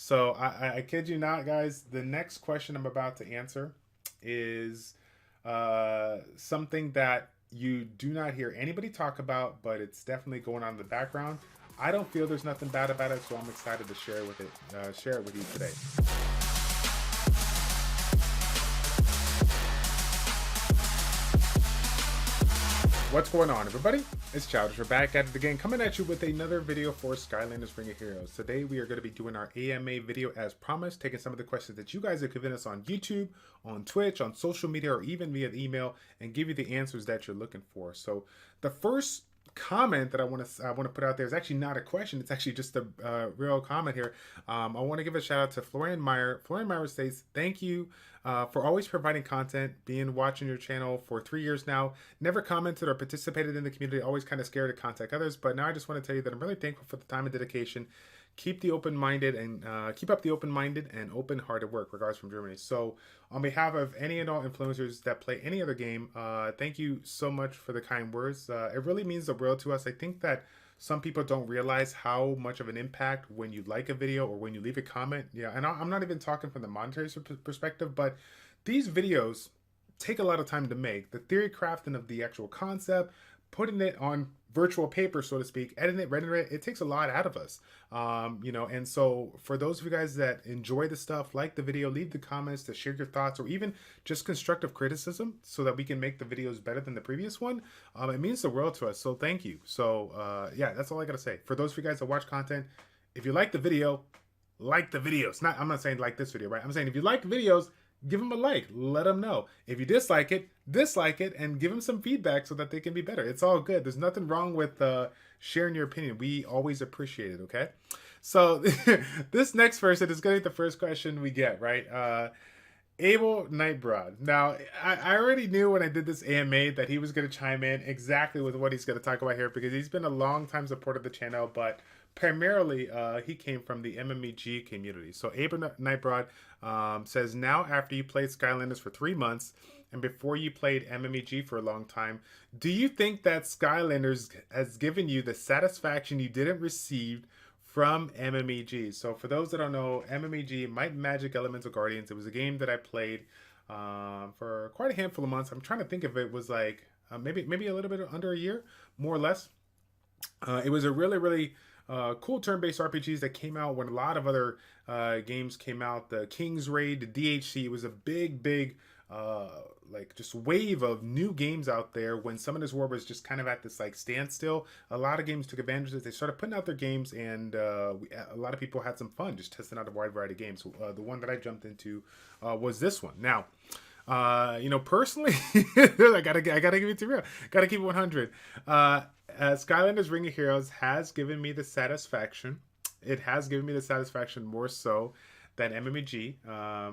So I kid you not, guys. The next question I'm about to answer is something that you do not hear anybody talk about, but it's definitely going on in the background. I don't feel there's nothing bad about it, so I'm excited to share it with you today. What's going on, everybody? It's Childish. We're back at it again, coming at you with another video for Skylanders Ring of Heroes. Today we are going to be doing our AMA video as promised, taking some of the questions that you guys have given us on YouTube, on Twitch, on social media, or even via email, and give you the answers that you're looking for. So the first comment that I want to put out there is actually not a question. It's actually just a real comment here. I want to give a shout out to Florian Meyer. Florian Meyer states, "Thank you for always providing content, watching your channel for 3 years now. Never commented or participated in the community. Always kind of scared to contact others. But now I just want to tell you that I'm really thankful for the time and dedication. Keep the open-minded and keep up the open-minded and open-hearted work. Regards from Germany." So on behalf of any and all influencers that play any other game, thank you so much for the kind words. It really means the world to us. I think that some people don't realize how much of an impact when you like a video or when you leave a comment. Yeah, and I'm not even talking from the monetary perspective, but these videos take a lot of time to make. The theory crafting of the actual concept, putting it on virtual paper, so to speak, editing it, rendering it, it takes a lot out of us. And so for those of you guys that enjoy the stuff, like the video, leave the comments to share your thoughts or even just constructive criticism so that we can make the videos better than the previous one. It means the world to us. So thank you. So yeah, that's all I got to say. For those of you guys that watch content, if you like the video, like the videos. I'm not saying like this video, right? I'm saying if you like the videos, give them a like, let them know. If you dislike it, and give them some feedback so that they can be better. It's all good. There's nothing wrong with sharing your opinion. We always appreciate it, okay? So this next person is going to be the first question we get, right? Abel Nightbroad. Now, I already knew when I did this AMA that he was going to chime in exactly with what he's going to talk about here because he's been a long time supporter of the channel, but primarily he came from the MMEG community. So Abel Nightbroad says, now after you played Skylanders for 3 months and before you played MMEG for a long time, do you think that Skylanders has given you the satisfaction you didn't receive from MMEG? So for those that don't know, MMEG, Might and Magic Elemental Guardians, it was a game that I played for quite a handful of months. I'm trying to think if it was like maybe a little bit under a year, more or less. It was a really cool turn-based RPGs that came out when a lot of other games came out. The King's Raid, the DHC, was a big like just wave of new games out there when Summoner's War was just kind of at this like standstill. A lot of games took advantage of it. They started putting out their games, and a lot of people had some fun just testing out a wide variety of games. So, the one that I jumped into was this one. Now, personally, I gotta give it to real. Gotta keep it 100. Skylanders Ring of Heroes has given me the satisfaction. It has given me the satisfaction more so than MMEG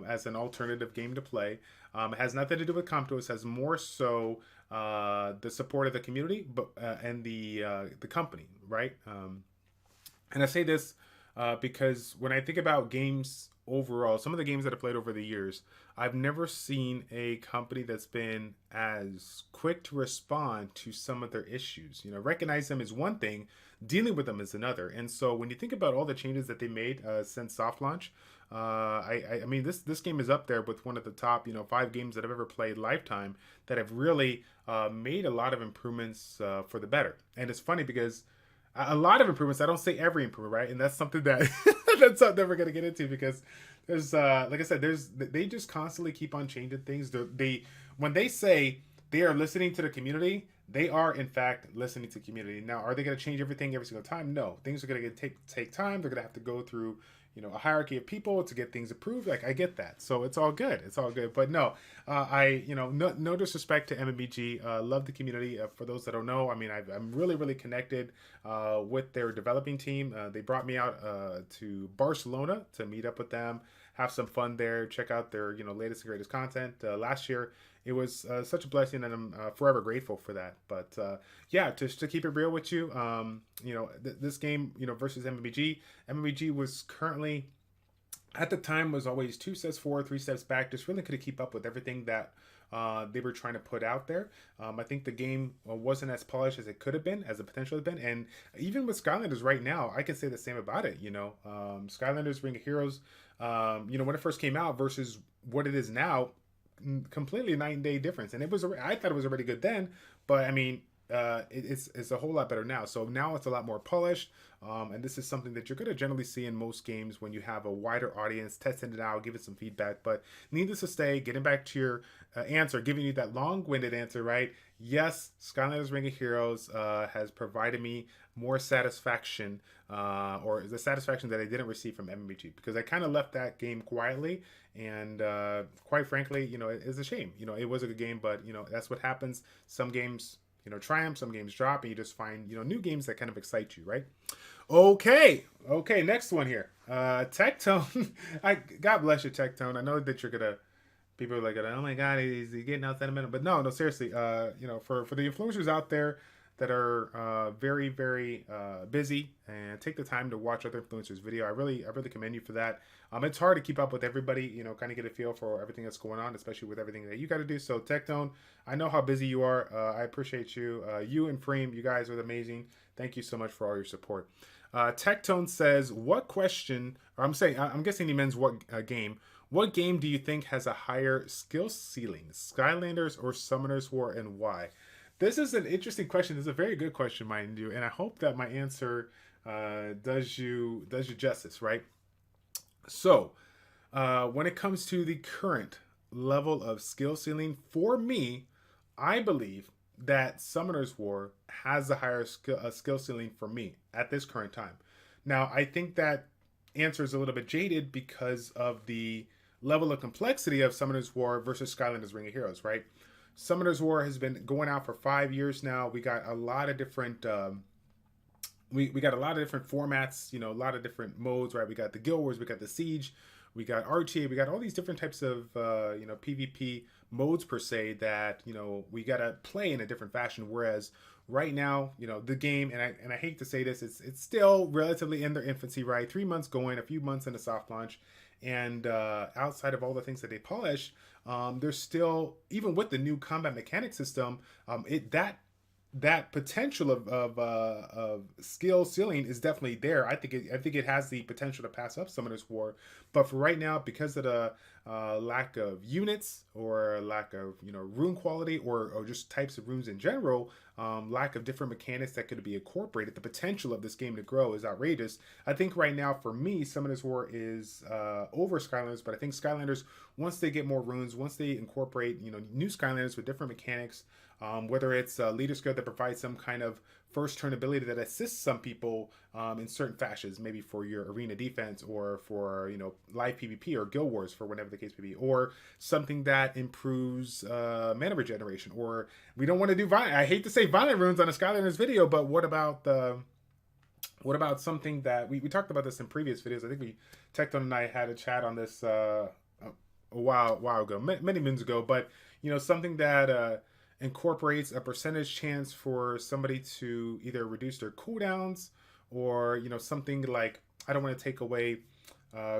as an alternative game to play. It has nothing to do with Comptos. It has more so the support of the community, and the company, right? And I say this because when I think about games overall, some of the games that I've played over the years, I've never seen a company that's been as quick to respond to some of their issues. Recognize them is one thing, dealing with them is another. And so when you think about all the changes that they made since soft launch, I mean, this game is up there with one of the top 5 games that I've ever played lifetime that have really made a lot of improvements for the better. And it's funny because a lot of improvements, I don't say every improvement, right? And that's something that that's something we're gonna get into because there's like I said, they just constantly keep on changing things. When they say they are listening to the community, they are in fact listening to the community. Now, are they gonna change everything every single time? No, things are gonna take time. They're gonna have to go through a hierarchy of people to get things approved. Like, I get that, so it's all good. It's all good. But no, no disrespect to MMBG. Love the community. For those that don't know, I mean, I'm really connected with their developing team. They brought me out to Barcelona to meet up with them, have some fun there, check out their latest and greatest content. Last year, it was such a blessing, and I'm forever grateful for that. But yeah, just to keep it real with you, this game, versus MMBG was currently, at the time, was always 2 steps forward, 3 steps back. Just really couldn't keep up with everything that they were trying to put out there. I think the game wasn't as polished as it could have been, as the potential had been. And even with Skylanders right now, I can say the same about it. Skylanders Ring of Heroes, when it first came out versus what it is now, completely night and day difference. And I thought it was already good then, but I mean, it's a whole lot better now. So now it's a lot more polished, and this is something that you're going to generally see in most games when you have a wider audience testing it out, give it some feedback. But needless to say, getting back to your answer, giving you that long-winded answer, right? Yes, Skylanders Ring of Heroes has provided me more satisfaction, or the satisfaction that I didn't receive from MMG, because I kind of left that game quietly, and quite frankly, it's a shame. It was a good game, but that's what happens. Some games triumph, some games drop, and you just find new games that kind of excite you, right? Okay, next one here. Tectone. God bless you, Tectone. I know that you're gonna, people are like, oh my god, he's getting out sentimental, but no, seriously. For the influencers out there that are very, very busy and take the time to watch other influencers' video, I really commend you for that. It's hard to keep up with everybody, kind of get a feel for everything that's going on, especially with everything that you got to do. So Tectone, I know how busy you are. I appreciate you. You and Freem, you guys are amazing. Thank you so much for all your support. Tectone says, what question, or I'm guessing he means what game. What game do you think has a higher skill ceiling, Skylanders or Summoner's War, and why? This is an interesting question. It's a very good question, mind you, and I hope that my answer does you justice, right? So, when it comes to the current level of skill ceiling, for me, I believe that Summoner's War has a higher skill ceiling for me at this current time. Now, I think that answer is a little bit jaded because of the level of complexity of Summoner's War versus Skylanders Ring of Heroes, right? Summoner's War has been going out for 5 years now. We got a lot of different we got a lot of different formats, a lot of different modes, right? We got the Guild Wars, we got the Siege, we got RTA, we got all these different types of PvP modes per se that we gotta play in a different fashion. Whereas right now, the game, and I hate to say this, it's still relatively in their infancy, right? 3 months going, a few months in a soft launch, and outside of all the things that they polish, there's still, even with the new combat mechanic system, that potential of skill ceiling is definitely there. I think it has the potential to pass up Summoner's War, but for right now, because of the lack of units, or lack of rune quality, or just types of runes in general, lack of different mechanics that could be incorporated, the potential of this game to grow is outrageous. I think right now, for me, Summoner's War is over Skylanders, but I think Skylanders, once they get more runes, once they incorporate new Skylanders with different mechanics, whether it's a leader skill that provides some kind of first turn ability that assists some people in certain fashions, maybe for your arena defense, or for live PvP or Guild Wars, for whatever the case may be, or something that improves mana regeneration. Or we don't want to do violent. I hate to say violent runes on a Skylanders video, but what about something that we talked about this in previous videos? I think Tecton and I had a chat on this a while ago, many moons ago, but something that incorporates a percentage chance for somebody to either reduce their cooldowns, or something like, I don't want to take away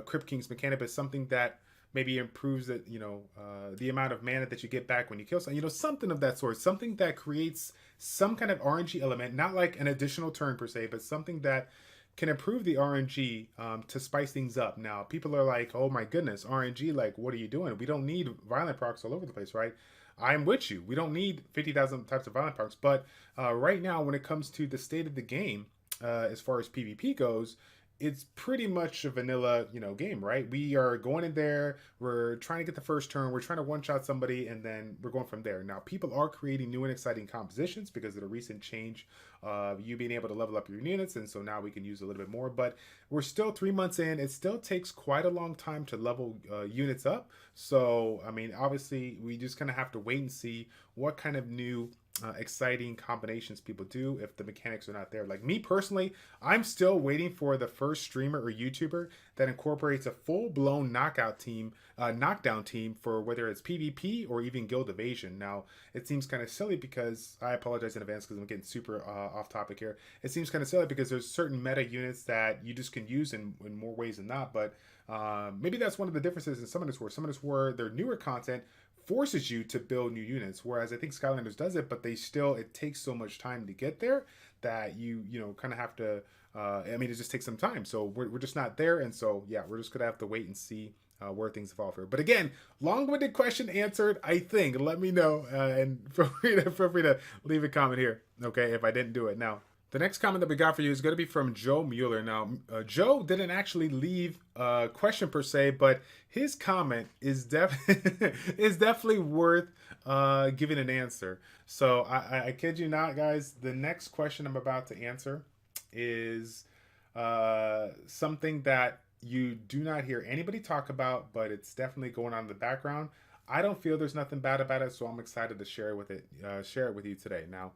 Crypt King's mechanic, but something that maybe improves it, the amount of mana that you get back when you kill someone, something of that sort, something that creates some kind of RNG element, not like an additional turn per se, but something that can improve the RNG to spice things up. Now, people are like, oh my goodness, RNG, like, what are you doing? We don't need violent procs all over the place, right? I'm with you. We don't need 50,000 types of violent procs, but right now, when it comes to the state of the game, as far as PvP goes, it's pretty much a vanilla, game, right? We are going in there, we're trying to get the first turn, we're trying to one-shot somebody, and then we're going from there. Now, people are creating new and exciting compositions because of the recent change of you being able to level up your units, and so now we can use a little bit more, but we're still 3 months in. It still takes quite a long time to level units up. So, I mean, obviously, we just kind of have to wait and see what kind of new exciting combinations people do if the mechanics are not there. Like me personally, I'm still waiting for the first streamer or YouTuber that incorporates a full-blown knockdown team for whether it's PvP or even guild evasion. Now, it seems kind of silly because, I apologize in advance because I'm getting super off topic here. It seems kind of silly because there's certain meta units that you just can use in more ways than not, but maybe that's one of the differences in Summoners War. Summoners War, their newer content forces you to build new units. Whereas I think Skylanders does it, but it takes so much time to get there that you kind of have to. I mean, it just takes some time. So we're just not there, and so yeah, we're just gonna have to wait and see where things evolve here. But again, long-winded question answered, I think. Let me know, and feel free to leave a comment here, okay, if I didn't do it. Now, the next comment that we got for you is going to be from Joe Mueller. Now, Joe didn't actually leave a question per se, but his comment is definitely worth giving an answer. So I kid you not, guys. The next question I'm about to answer is something that you do not hear anybody talk about, but it's definitely going on in the background. I don't feel there's nothing bad about it, so I'm excited to share it with you today. Now,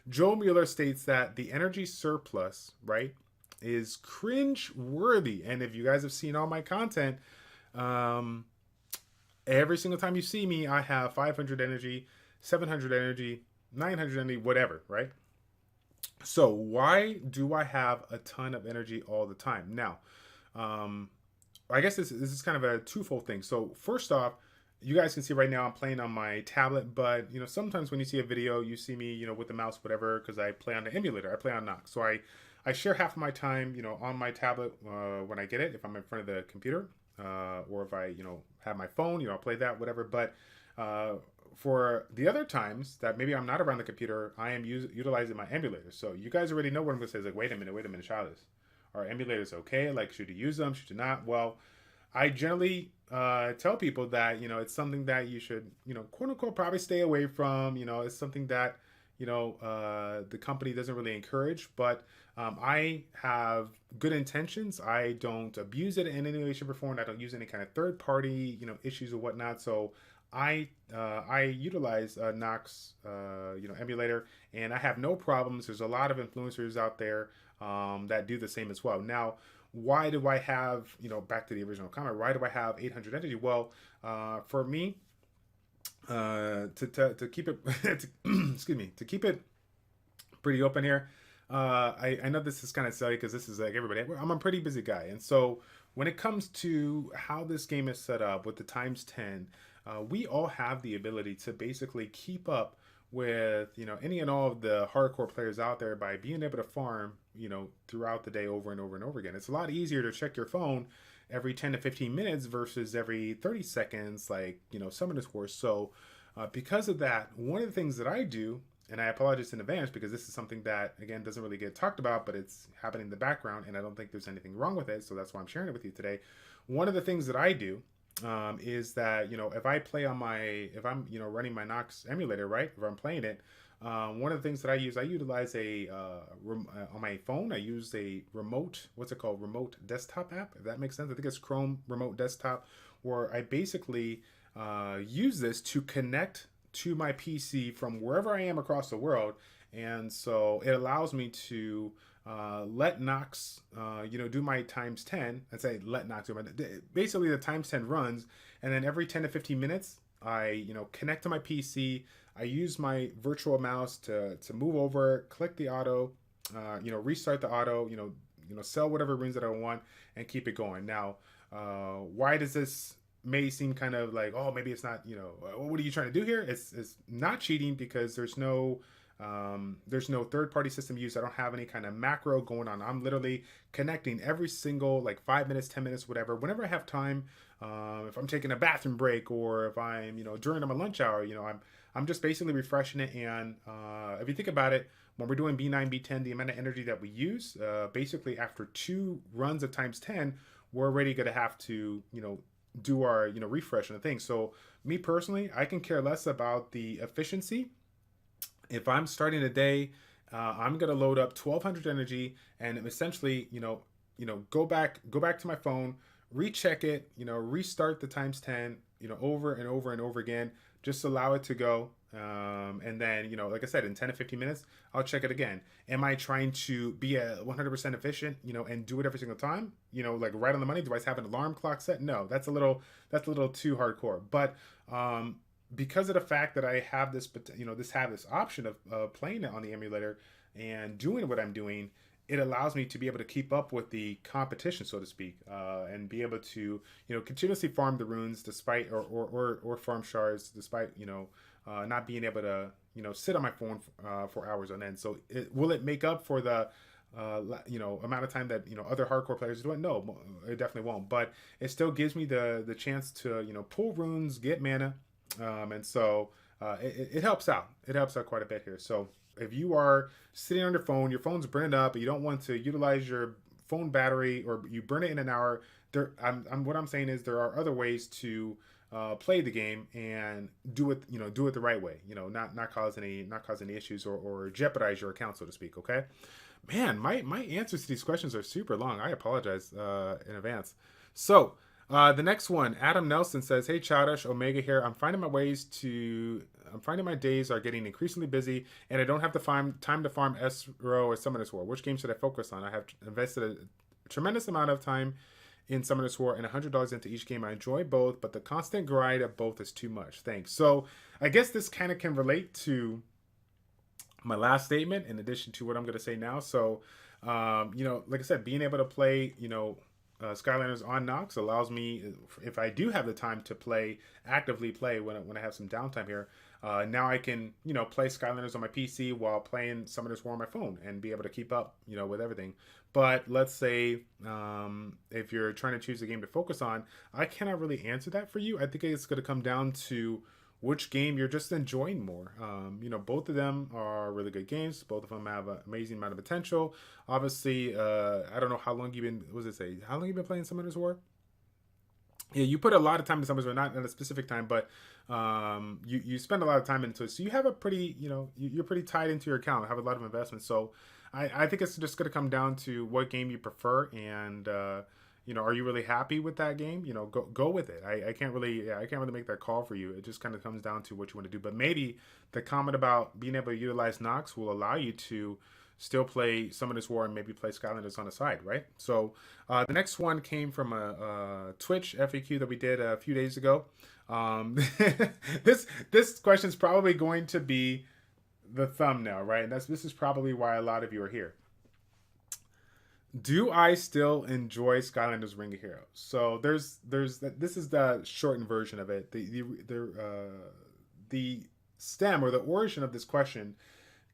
Joe Mueller states that the energy surplus, right, is cringe-worthy. And if you guys have seen all my content, every single time you see me, I have 500 energy, 700 energy, 900 energy, whatever, right? So why do I have a ton of energy all the time? Now, I guess this is kind of a twofold thing. So first off, you guys can see right now I'm playing on my tablet, but sometimes when you see a video, you see me with the mouse, whatever, because I play on the emulator. I play on Nox, so I share half of my time on my tablet when I get it, if I'm in front of the computer, or if I have my phone, I'll play that, whatever. But for the other times that maybe I'm not around the computer, I am utilizing my emulator. So you guys already know what I'm gonna say. Is like, wait a minute, Childish. Are emulators okay? Like, should you use them? Should you not? Well, I generally tell people that it's something that you should quote unquote probably stay away from. It's something that the company doesn't really encourage. But I have good intentions. I don't abuse it in any way, shape, or form. I don't use any kind of third party issues or whatnot. So I utilize Nox emulator, and I have no problems. There's a lot of influencers out there that do the same as well. Now, why do I have, back to the original comment, why do I have 800 energy? Well, for me, to keep it, excuse me, to keep it pretty open here, I know this is kind of silly because this is like everybody, I'm a pretty busy guy. And so when it comes to how this game is set up with the times 10, we all have the ability to basically keep up with any and all of the hardcore players out there by being able to farm throughout the day over and over and over again. It's a lot easier to check your phone every 10 to 15 minutes versus every 30 seconds like Summoners Wars. So because of that, one of the things that I do, and I apologize in advance because this is something that again doesn't really get talked about, but it's happening in the background and I don't think there's anything wrong with it, so that's why I'm sharing it with you today. One of the things that I do is that if I play on if I'm running my Nox emulator, right, if I'm playing it, one of the things that I utilize on my phone, I use a remote, what's it called, remote desktop app, if that makes sense. I think it's Chrome remote desktop, where I basically use this to connect to my PC from wherever I am across the world. And so it allows me to let Nox do my times 10. I'd say let Nox do basically the times 10 runs, and then every 10 to 15 minutes I connect to my PC. I use my virtual mouse to move over, click the auto, restart the auto, sell whatever runes that I want and keep it going. Now, why does this may seem kind of like, oh, maybe it's not, what are you trying to do here? It's not cheating because there's no third-party system used. I don't have any kind of macro going on. I'm literally connecting every single 5 minutes, 10 minutes, whatever. Whenever I have time, if I'm taking a bathroom break or if I'm, during my lunch hour, I'm just basically refreshing it. And if you think about it, when we're doing B9, B10, the amount of energy that we use, basically after 2 runs of times 10, we're already going to have to, do our, refresh on the thing. So me personally, I can care less about the efficiency. If I'm starting a day, I'm gonna load up 1200 energy and essentially, go back to my phone, recheck it, restart the times 10, over and over and over again, just allow it to go. And then, like I said, in 10 to 15 minutes, I'll check it again. Am I trying to be 100% efficient, and do it every single time, like right on the money? Do I have an alarm clock set? No, that's a little too hardcore. But, because of the fact that I have this, this option of playing it on the emulator and doing what I'm doing, it allows me to be able to keep up with the competition, so to speak, and be able to, continuously farm the runes despite, or farm shards despite, not being able to, sit on my phone for hours on end. So will it make up for the, amount of time that, other hardcore players do it? No, it definitely won't. But it still gives me the chance to, pull runes, get mana, and so it helps out. It helps out quite a bit here. So if you are sitting on your phone's burning up, but you don't want to utilize your phone battery, or you burn it in an hour, what I'm saying is there are other ways to play the game and do it the right way. Not cause any issues, or jeopardize your account, so to speak. Okay, man, my answers to these questions are super long. I apologize in advance. So the next one, Adam Nelson says, "Hey Childish, Omega here. I'm finding my days are getting increasingly busy, and I don't have the time to farm SRO or Summoners War. Which game should I focus on? I have invested a tremendous amount of time in Summoners War and $100 into each game. I enjoy both, but the constant grind of both is too much. Thanks." So I guess this kind of can relate to my last statement, in addition to what I'm going to say now. So, like I said, being able to play, Skylanders on Nox allows me, if I do have the time to actively play when I have some downtime here, now I can, play Skylanders on my PC while playing Summoners War on my phone and be able to keep up, with everything. But let's say if you're trying to choose a game to focus on, I cannot really answer that for you. I think it's going to come down to which game you're just enjoying more. Both of them are really good games. Both of them have an amazing amount of potential. Obviously, I don't know how long you've been, how long you've been playing Summoners War? Yeah, you put a lot of time in Summoners War, not at a specific time, but you spend a lot of time into it. So you have a pretty, you're pretty tied into your account, have a lot of investment. So I think it's just going to come down to what game you prefer, and are you really happy with that game? Go with it. I can't really make that call for you. It just kind of comes down to what you want to do. But maybe the comment about being able to utilize Nox will allow you to still play Summoners War and maybe play Skylanders on the side, right? So the next one came from a Twitch FAQ that we did a few days ago. This question is probably going to be the thumbnail, right? And this is probably why a lot of you are here. Do I still enjoy Skylanders Ring of Heroes? So this is the shortened version of it. The stem, or the origin of this question,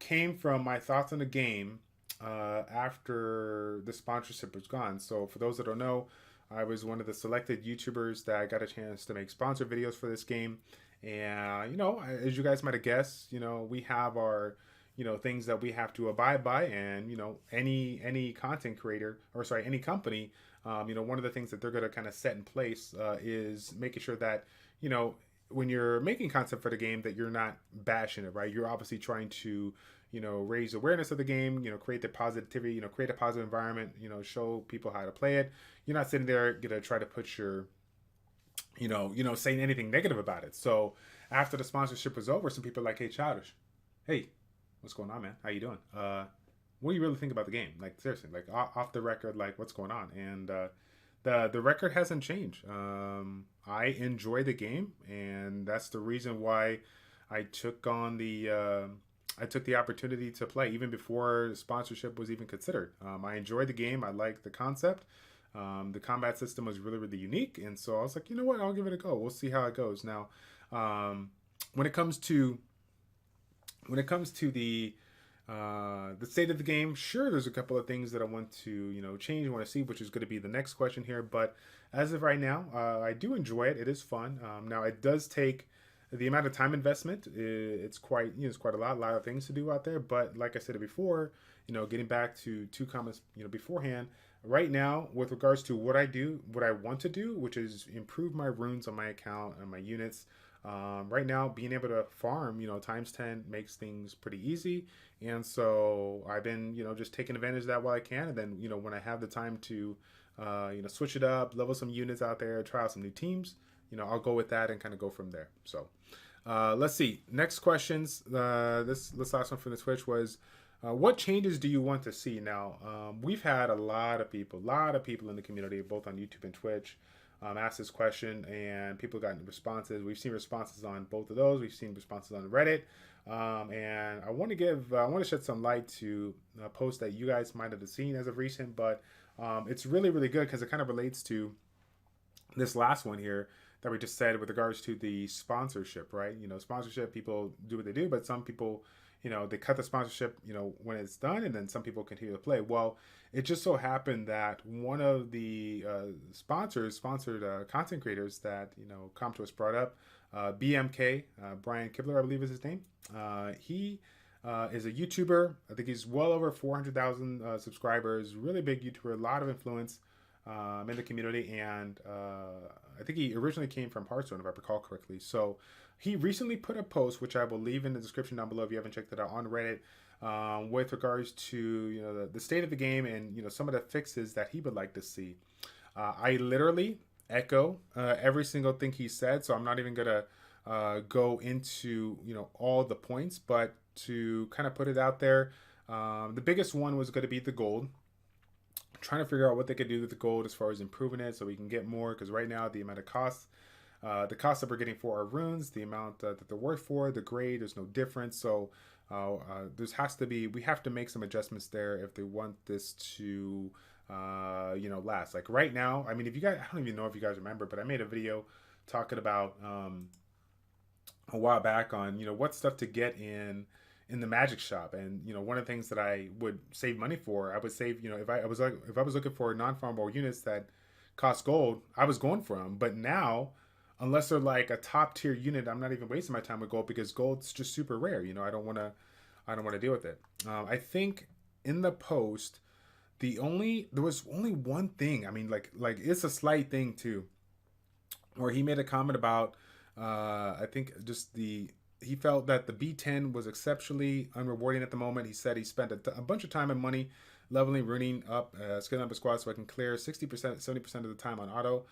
came from my thoughts on the game after the sponsorship was gone. So for those that don't know, I was one of the selected YouTubers that got a chance to make sponsor videos for this game. And, as you guys might have guessed, we have our, things that we have to abide by. And, any content creator, or sorry, any company, one of the things that they're going to kind of set in place is making sure that, when you're making content for the game, that you're not bashing it, right? You're obviously trying to, raise awareness of the game, create the positivity, create a positive environment, show people how to play it. You're not sitting there going to try to put your, saying anything negative about it. So after the sponsorship was over, some people are like, "Hey, Childish, hey, what's going on, man? How you doing? What do you really think about the game? Like, seriously, like off the record, like what's going on?" And the record hasn't changed. I enjoy the game, and that's the reason why I took on the opportunity to play even before sponsorship was even considered. I enjoyed the game. I liked the concept. The combat system was really, really unique, and so I was like, you know what? I'll give it a go. We'll see how it goes. Now, when it comes to the state of the game, sure, there's a couple of things that I want to change. I want to see, which is going to be the next question here. But as of right now, I do enjoy it. It is fun. Now it does take the amount of time investment. It's quite a lot of things to do out there. But like I said before, getting back to two comments beforehand. Right now, with regards to what I want to do, which is improve my runes on my account and my units. Right now, being able to farm, times 10 makes things pretty easy. And so I've been, just taking advantage of that while I can. And then, when I have the time to, switch it up, level some units out there, try out some new teams, I'll go with that and kind of go from there. So let's see. Next questions. This last one from the Twitch was, what changes do you want to see? Now, we've had a lot of people in the community, both on YouTube and Twitch, asked this question, and people got responses. We've seen responses on both of those. We've seen responses on Reddit. And I want to shed some light to a post that you guys might have seen as of recent, but it's really, really good because it kind of relates to this last one here that we just said with regards to the sponsorship, right? Sponsorship, people do what they do, but some people, they cut the sponsorship, when it's done, and then some people continue to play. Well, it just so happened that one of the sponsored content creators that, come to us brought up, BMK, Brian Kibler, I believe is his name. He is a YouTuber. I think he's well over 400,000 subscribers, really big YouTuber, a lot of influence in the community, and I think he originally came from Hearthstone, if I recall correctly. So he recently put a post, which I will leave in the description down below if you haven't checked it out, on Reddit, with regards to the state of the game and some of the fixes that he would like to see. I literally echo every single thing he said, so I'm not even gonna go into all the points, but to kind of put it out there, the biggest one was going to be the gold. Trying to figure out what they could do with the gold as far as improving it so we can get more, because right now the amount of costs, the cost that we're getting for our runes, the amount that they're worth for, the grade, there's no difference. So we have to make some adjustments there if they want this to last. Like right now, I mean, if you guys, I don't even know if you guys remember, but I made a video talking about a while back on what stuff to get in the magic shop. And one of the things that I would save money for, I would save, if I was looking for non-farmable units that cost gold, I was going for them. But now, unless they're like a top tier unit, I'm not even wasting my time with gold, because gold's just super rare. I don't want to deal with it. I think in the post, there was only one thing, I mean, like it's a slight thing too, where he made a comment about I think just he felt that the B10 was exceptionally unrewarding at the moment. He said he spent a bunch of time and money leveling, ruining up, scaling up his squad so I can clear 60%, 70% of the time on auto.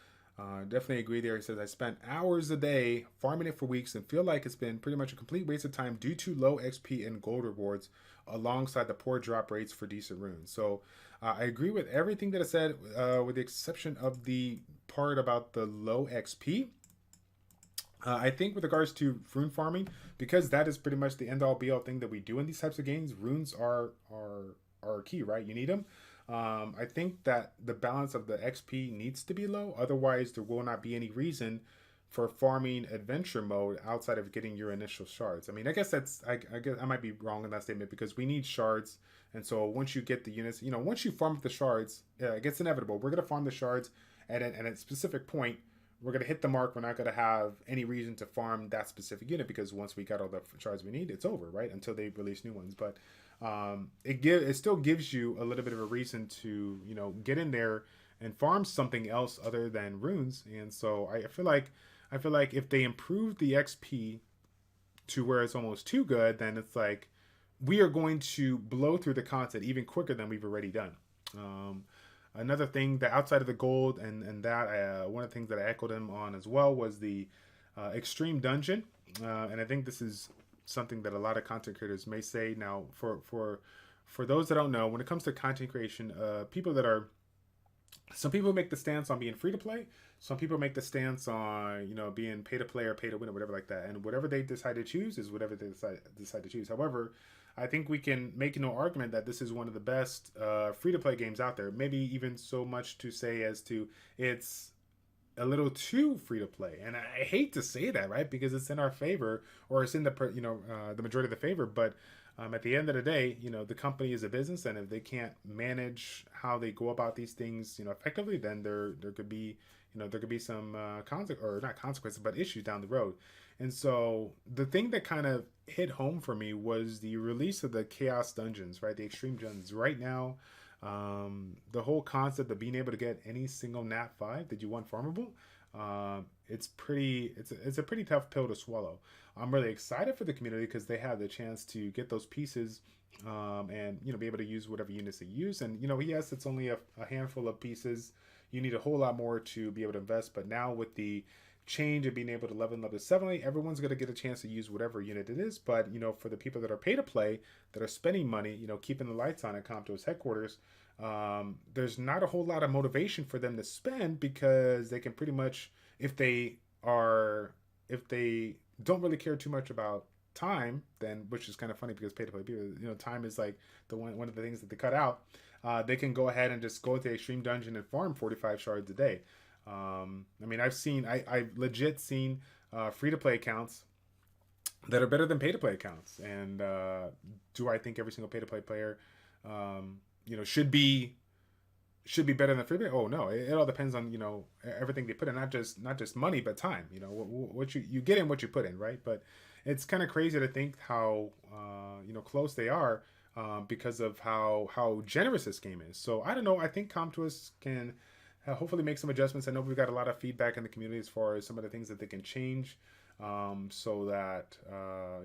Definitely agree there. He says, I spent hours a day farming it for weeks and feel like it's been pretty much a complete waste of time due to low XP and gold rewards alongside the poor drop rates for decent runes. So I agree with everything that I said, with the exception of the part about the low XP. I think with regards to rune farming, because that is pretty much the end-all be-all thing that we do in these types of games, runes are key, right? You need them. I think that the balance of the XP needs to be low. Otherwise, there will not be any reason for farming adventure mode outside of getting your initial shards. I mean, I guess I guess I might be wrong in that statement, because we need shards. And so once you get the units, once you farm the shards, it gets inevitable. We're going to farm the shards at a specific point. We're going to hit the mark. We're not going to have any reason to farm that specific unit, because once we got all the shards we need, it's over, right? Until they release new ones. But it still gives you a little bit of a reason to, get in there and farm something else other than runes. And so I feel like if they improve the XP to where it's almost too good, then it's like we are going to blow through the content even quicker than we've already done. Another thing that outside of the gold and that one of the things that I echoed him on as well was the extreme dungeon, and I think this is something that a lot of content creators may say. Now, for those that don't know, when it comes to content creation, some people make the stance on being free to play. Some people make the stance on being pay to play or pay to win or whatever like that. And whatever they decide to choose is whatever they decide to choose. However, I think we can make no argument that this is one of the best free-to-play games out there. Maybe even so much to say as to it's a little too free-to-play. And I hate to say that, right? Because it's in our favor, or it's in the majority of the favor. But at the end of the day, the company is a business, and if they can't manage how they go about these things, effectively, then there could be some not consequences, but issues down the road. And so the thing that kind of hit home for me was the release of the Chaos Dungeons, right? The Extreme Dungeons. Right now, the whole concept of being able to get any single Nat 5 that you want farmable, it's a pretty tough pill to swallow. I'm really excited for the community because they have the chance to get those pieces, and be able to use whatever units they use. And yes, it's only a handful of pieces. You need a whole lot more to be able to invest. But now with the change of being able to level up to 70, everyone's going to get a chance to use whatever unit it is. But for the people that are pay to play, that are spending money, keeping the lights on at Compto's headquarters, there's not a whole lot of motivation for them to spend, because they can pretty much, if they don't really care too much about time, then, which is kind of funny because pay to play people, you know, time is like the one of the things that they cut out. They can go ahead and just go to the extreme dungeon and farm 45 shards a day. I mean, I've legit seen free to play accounts that are better than pay to play accounts. And do I think every single pay to play player, you know, should be better than free play? Oh no, it all depends on, you know, everything they put in, not just money, but time. You know, what you get in, what you put in, right? But it's kind of crazy to think how you know, close they are because of how generous this game is. So I don't know. I think ComTwist can hopefully make some adjustments. I know we've got a lot of feedback in the community as far as some of the things that they can change, so that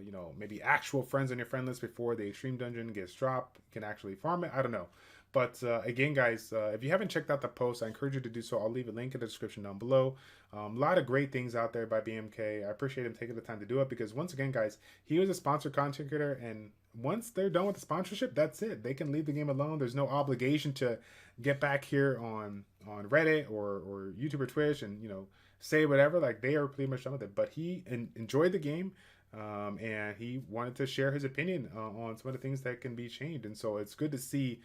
you know, maybe actual friends on your friend list before the extreme dungeon gets dropped can actually farm it. I don't know. But again, guys, if you haven't checked out the post, I encourage you to do so. I'll leave a link in the description down below. A lot of great things out there by BMK. I appreciate him taking the time to do it because, once again, guys, he was a sponsored content creator, and once they're done with the sponsorship, that's it. They can leave the game alone. There's no obligation to get back here on Reddit or YouTube or Twitch and, you know, say whatever. Like, they are pretty much done with it. But he enjoyed the game. And he wanted to share his opinion on some of the things that can be changed. And so it's good to see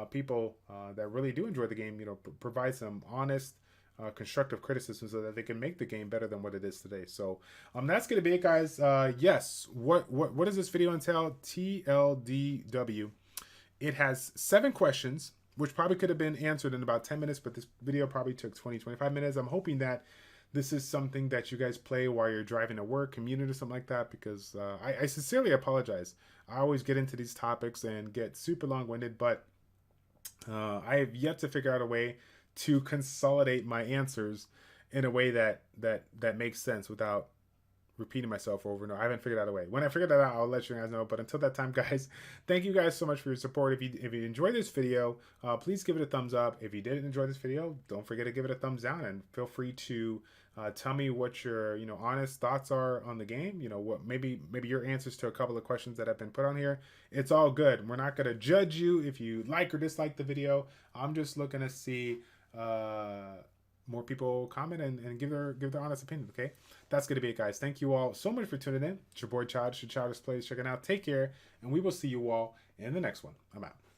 people that really do enjoy the game, you know, provide some honest, constructive criticism so that they can make the game better than what it is today. So that's going to be it, guys. Yes, what does this video entail? TLDW. It has 7 questions, which probably could have been answered in about 10 minutes, but this video probably took 20-25 minutes. I'm hoping that this is something that you guys play while you're driving to work, commute, or something like that, because I sincerely apologize. I always get into these topics and get super long-winded, but I have yet to figure out a way to consolidate my answers in a way that makes sense without repeating myself over and over. I haven't figured out a way. When I figure that out, I'll let you guys know. But until that time, guys, thank you guys so much for your support. If you enjoyed this video, please give it a thumbs up. If you didn't enjoy this video, don't forget to give it a thumbs down, and feel free to tell me what your, you know, honest thoughts are on the game. You know, what maybe your answers to a couple of questions that have been put on here. It's all good. We're not gonna judge you if you like or dislike the video. I'm just looking to see more people comment and give their honest opinion. Okay, that's gonna be it, guys. Thank you all so much for tuning in. It's your boy Childish, ChildishPlays checking out. Take care, and we will see you all in the next one. I'm out.